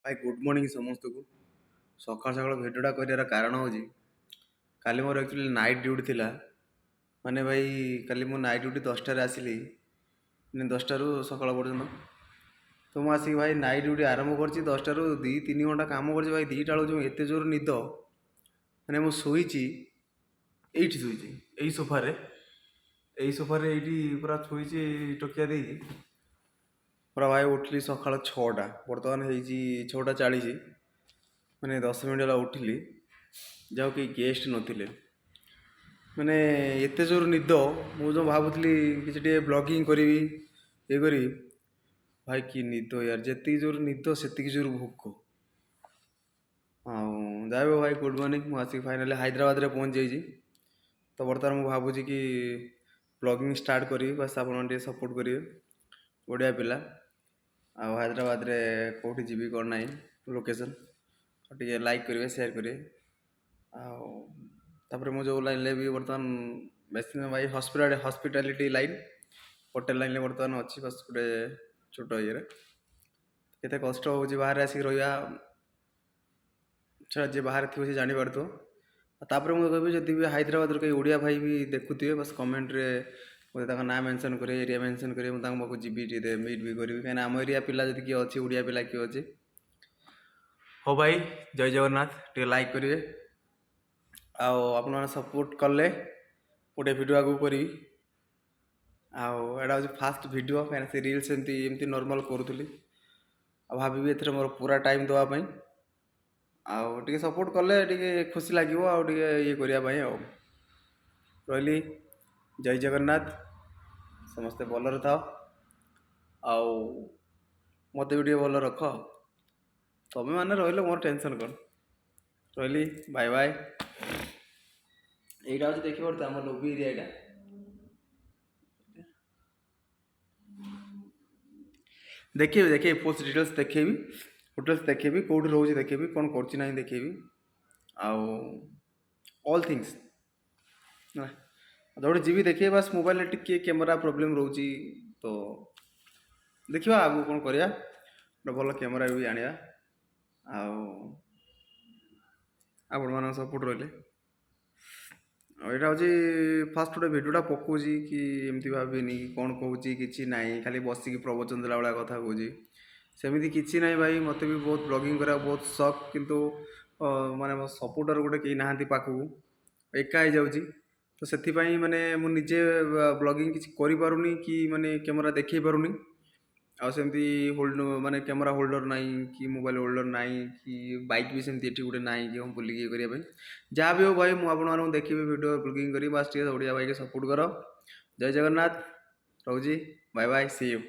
भाई good morning समस्त को सकाल सकाल भिडियोटा कर कारण हूँ काली मोर एक्चुअली नाइट ड्यूटी थिला माने भाई काली मो नाइट ड्यूटी 10टार आसिली मैंने 10टारू सकाल पर्यटन तो मुझे आसिक भाई नाइट ड्यूटी आरंभ कर 10टारू 2-3 घंटा काम कर भाई 2टा बेलू जो एत जोर निद मैंने मु शोची ये शोची यही सोफारे ये पूरा शोची टोकिया दे पूरा भाई उठली सका 6टा बर्तमान हो 6टा 40 मैंने 10 मिनिट है उठिली ଯାଉ କେହି ଗେଷ୍ଟ ନଥିଲେ ମାନେ ଏତେ ଜୋର ନିଦ ମୁଁ ଯେଉଁ ଭାବୁଥିଲି କିଛି ଟିକେ ବ୍ଲଗିଂ କରିବି ଇଏ କରିବି ଭାଇ କି ନିଦ ୟାର ଯେତିକି ଜୋର ନିଦ ସେତିକି ଜୋର ଭୋକ ଆଉ ଯାଇ ଭାଇ ଗୁଡ଼ ମର୍ଣ୍ଣିଂ ମୁଁ ଆସିକି ଫାଇନାଲି ହାଇଦ୍ରାବାଦରେ ପହଞ୍ଚି ଯାଇଛି ତ ବର୍ତ୍ତମାନ ମୁଁ ଭାବୁଛି କି ବ୍ଲଗିଂ ଷ୍ଟାର୍ଟ କରିବି ବାସ୍ ଆପଣମାନେ ଟିକେ ସପୋର୍ଟ କରିବେ ବଢ଼ିଆ ପିଲା ଆଉ ହାଇଦ୍ରାବାଦରେ କେଉଁଠି ଯିବି କ'ଣ ନାହିଁ ଲୋକେସନ୍ ଟିକେ ଲାଇକ୍ କରିବେ ସେୟାର କରିବେ ଆଉ ତାପରେ ମୁଁ ଯେଉଁ ଲାଇନ୍ରେ ବି ବର୍ତ୍ତମାନ ବେଶୀ ଭାଇ ହସ୍ପିଟାଲିଟି ଲାଇନ୍ ହୋଟେଲ ଲାଇନ୍ରେ ବର୍ତ୍ତମାନ ଅଛି ବାସ୍ ଗୋଟେ ଛୋଟ ଇଏରେ କେତେ କଷ୍ଟ ହେଉଛି ବାହାରେ ଆସିକି ରହିବା ଛଡ଼ା ଯିଏ ବାହାରେ ଥିବ ସେ ଜାଣିପାରୁଥିବ ତାପରେ ମୁଁ କହିବି ଯଦି ବି ହାଇଦ୍ରାବାଦରୁ କେହି ଓଡ଼ିଆ ଭାଇ ବି ଦେଖୁଥିବେ ବାସ୍ କମେଣ୍ଟରେ ମୋତେ ତାଙ୍କ ନାଁ ମେନସନ୍ କରିବେ ଏରିଆ ମେନସନ୍ କରିବେ ମୁଁ ତାଙ୍କ ପାଖକୁ ଯିବି ଟିକେ ମିଟ୍ ବି କରିବି କାହିଁକିନା ଆମ ଏରିଆ ପିଲା ଯଦି କିଏ ଅଛି ଓଡ଼ିଆ ପିଲା କିଏ ଅଛି ହଉ ଭାଇ ଜୟ ଜଗନ୍ନାଥ ଟିକେ ଲାଇକ୍ କରିବେ ଆଉ ଆପଣମାନେ ସପୋର୍ଟ କଲେ ଗୋଟେ ଭିଡ଼ିଓ ଆଗକୁ କରିବି ଆଉ ଏଇଟା ହେଉଛି ଫାଷ୍ଟ ଭିଡ଼ିଓ କାହିଁକିନା ସେ ରିଲ୍ସ ଏମିତି ନର୍ମାଲ୍ କରୁଥିଲି ଆଉ ଭାବିବି ଏଥିରେ ମୋର ପୁରା ଟାଇମ୍ ଦେବା ପାଇଁ ଆଉ ଟିକେ ସପୋର୍ଟ କଲେ ଟିକେ ଖୁସି ଲାଗିବ ଆଉ ଟିକେ ଇଏ କରିବା ପାଇଁ ଆଉ ରହିଲି ଜୟ ଜଗନ୍ନାଥ ସମସ୍ତେ ଭଲରେ ଥାଅ ଆଉ ମୋତେ ବି ଟିକେ ଭଲ ରଖ ତମେ ମାନେ ରହିଲେ ମୋର ଟେନସନ୍ କ'ଣ ରହିଲି ବାଏ ବାଏ এইটা হচ্ছে দেখি পড়তে আমার লবি এরিয়া এটা দেখেবি পোস্ট ডিটেলস দেখেবি হোটেলস দেখেবি কোଉଠି ରହୁଛି ଦେଖେବି କ'ଣ କରୁଛି ନାହିଁ ଦେଖେବି ଆଉ ଅଲ୍ ଥିଙ୍ଗସ୍ ହେଲା ଯେଉଁଠି ଯିବି ଦେଖିବେ ବାସ୍ ମୋବାଇଲରେ ଟିକେ କ୍ୟାମେରା ପ୍ରୋବ୍ଲେମ୍ ରହୁଛି ତ ଦେଖିବା ଆଗକୁ କ'ଣ କରିବା ଗୋଟେ ଭଲ କ୍ୟାମେରା ବି ଆଣିବା ଆଉ ଆପଣମାନଙ୍କ ସପୋର୍ଟ ରହିଲେ ଆଉ ଏଇଟା ହେଉଛି ଫାଷ୍ଟ ଗୋଟେ ଭିଡ଼ିଓଟା ପକାଉଛି କି ଏମିତି ଭାବିନି କ'ଣ କହୁଛି କିଛି ନାହିଁ ଖାଲି ବସିକି ପ୍ରବଚନ ଦେଲା ଭଳିଆ କଥା କହୁଛି ସେମିତି କିଛି ନାହିଁ ଭାଇ ମୋତେ ବି ବହୁତ ବ୍ଲଗିଂ କରିବାକୁ ବହୁତ ସକ୍ କିନ୍ତୁ ମାନେ ମୋ ସପୋର୍ଟର ଗୋଟେ କେହି ନାହାନ୍ତି ପାଖକୁ ଏକା ହେଇଯାଉଛି ତ ସେଥିପାଇଁ ମାନେ ମୁଁ ନିଜେ ବ୍ଲଗିଂ କିଛି କରିପାରୁନି କି ମାନେ କ୍ୟାମେରା ଦେଖେଇ ପାରୁନି ଆଉ ସେମିତି ମାନେ କ୍ୟାମେରା ହୋଲ୍ଡର ନାହିଁ କି ମୋବାଇଲ ହୋଲ୍ଡର ନାହିଁ କି ବାଇକ୍ ବି ସେମିତି ଏଠି ଗୋଟେ ନାହିଁ କି ବୁଲିକି ଇଏ କରିବା ପାଇଁ ଯାହା ବି ହଉ ଭାଇ ମୁଁ ଆପଣମାନଙ୍କୁ ଦେଖିବି ଭିଡ଼ିଓ ବ୍ଲଗିଂ କରି ବାସ୍ ଟିକେ ଓଡ଼ିଆ ଭାଇକି ସପୋର୍ଟ କର ଜୟ ଜଗନ୍ନାଥ ରହୁଛି ବାଏ ବାଏ ସି ୟୁ